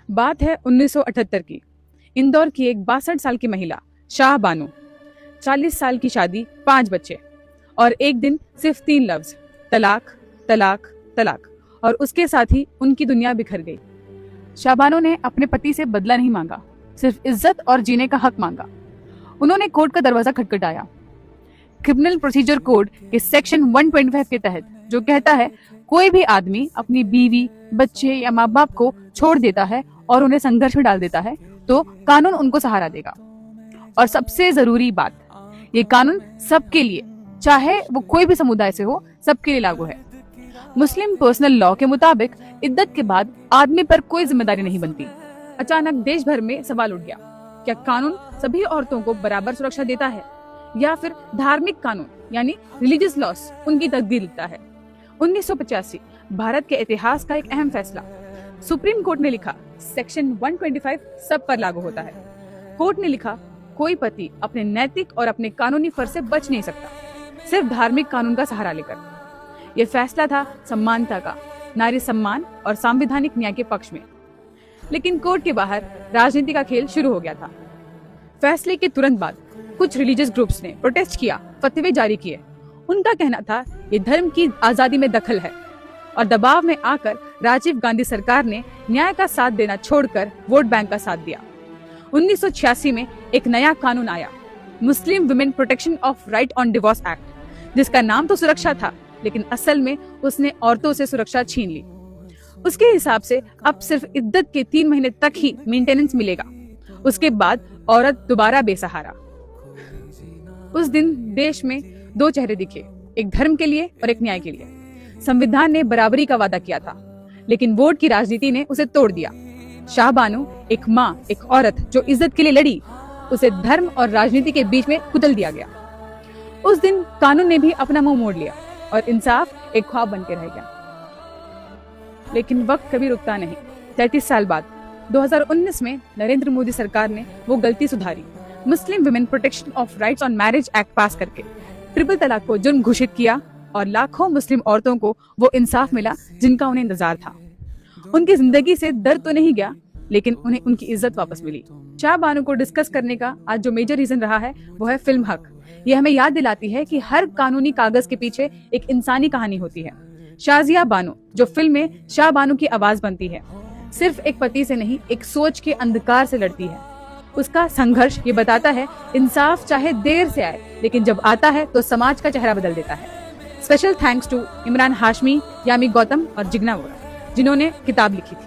बात है 1978 की। इंदौर की एक 62 साल की महिला शाह बानो, 40 साल की शादी, 5 बच्चे और एक दिन सिर्फ 3 लफ्ज, तलाक तलाक तलाक, और उसके साथ ही उनकी दुनिया बिखर गई। शाह बानो ने अपने पति से बदला नहीं मांगा, सिर्फ इज्जत और जीने का हक मांगा। उन्होंने कोर्ट का दरवाजा खटखटाया। क्रिमिनल प्रोसीजर कोड के सेक्शन 125 के तहत, जो कहता है कोई भी आदमी अपनी बीवी, बच्चे या माँ बाप को छोड़ देता है और उन्हें संघर्ष में डाल देता है, तो कानून उनको सहारा देगा। और सबसे जरूरी बात, ये कानून सबके लिए, चाहे वो कोई भी समुदाय से हो, सबके लिए लागू है। मुस्लिम पर्सनल लॉ के मुताबिक इद्दत के बाद आदमी पर कोई जिम्मेदारी नहीं बनती। अचानक देश भर में सवाल उठ गया, क्या कानून सभी औरतों को बराबर सुरक्षा देता है या फिर धार्मिक कानून यानी रिलीजियस लॉस उनकी तकदीर लिखता है। 1985 भारत के इतिहास का एक अहम फैसला। सुप्रीम कोर्ट ने लिखा सेक्शन 125 सब पर लागू होता है। कोर्ट ने लिखा कोई पति अपने नैतिक और अपने कानूनी फर्ज से बच नहीं सकता, सिर्फ धार्मिक कानून का सहारा लेकर। यह फैसला था समानता का, नारी सम्मान और संवैधानिक न्याय के पक्ष में। लेकिन कोर्ट के बाहर राजनीति का खेल शुरू हो गया था। फैसले के तुरंत बाद कुछ रिलीजियस ग्रुप्स ने प्रोटेस्ट किया, फतवे जारी किए। उनका कहना था ये धर्म की आजादी में दखल है, और दबाव में आकर राजीव गांधी सरकार ने न्याय का साथ देना छोड़कर वोट बैंक का साथ दिया। 1986 में एक नया कानून आया, Muslim women protection of right on divorce act, जिसका नाम तो सुरक्षा था, लेकिन असल में उसने औरतों से सुरक्षा छीन ली। उसके हिसाब से अब सिर्फ इद्दत के 3 महीने तक ही मेंटेनेंस मिलेगा, उसके बाद औरत दोबारा बेसहारा। उस दिन देश में 2 चेहरे दिखे, एक धर्म के लिए और एक न्याय के लिए। संविधान ने बराबरी का वादा किया था, लेकिन वोट की राजनीति ने उसे तोड़ दिया। शाह बानो, एक माँ, एक औरत जो इज्जत के लिए लड़ी, उसे धर्म और राजनीति के बीच में कुचल दिया गया। उस दिन कानून ने भी अपना मुंह मोड़ लिया और इंसाफ एक ख्वाब बन के रह गया। लेकिन वक्त कभी रुकता नहीं। 33 साल बाद 2019 में नरेंद्र मोदी सरकार ने वो गलती सुधारी। Muslim women protection of rights on marriage act पास करके ट्रिपल तलाक को जुर्म घोषित किया और लाखों मुस्लिम औरतों को वो इंसाफ मिला जिनका उन्हें इंतजार था। उनकी जिंदगी से दर्द तो नहीं गया, लेकिन उन्हें उनकी इज्जत वापस मिली। शाह बानो को डिस्कस करने का आज जो मेजर रीजन रहा है वो है फिल्म हक। ये हमें याद दिलाती है कि हर कानूनी कागज के पीछे एक इंसानी कहानी होती है। शाजिया बानो जो फिल्म में शाह बानो की आवाज बनती है, सिर्फ एक पति से नहीं, एक सोच के अंधकार से लड़ती है। उसका संघर्ष ये बताता है इंसाफ चाहे देर से आए, लेकिन जब आता है तो समाज का चेहरा बदल देता है। Special thanks to Emraan Hashmi, Yami Gautam और जिग्ना वोरा, जिन्होंने किताब लिखी थी।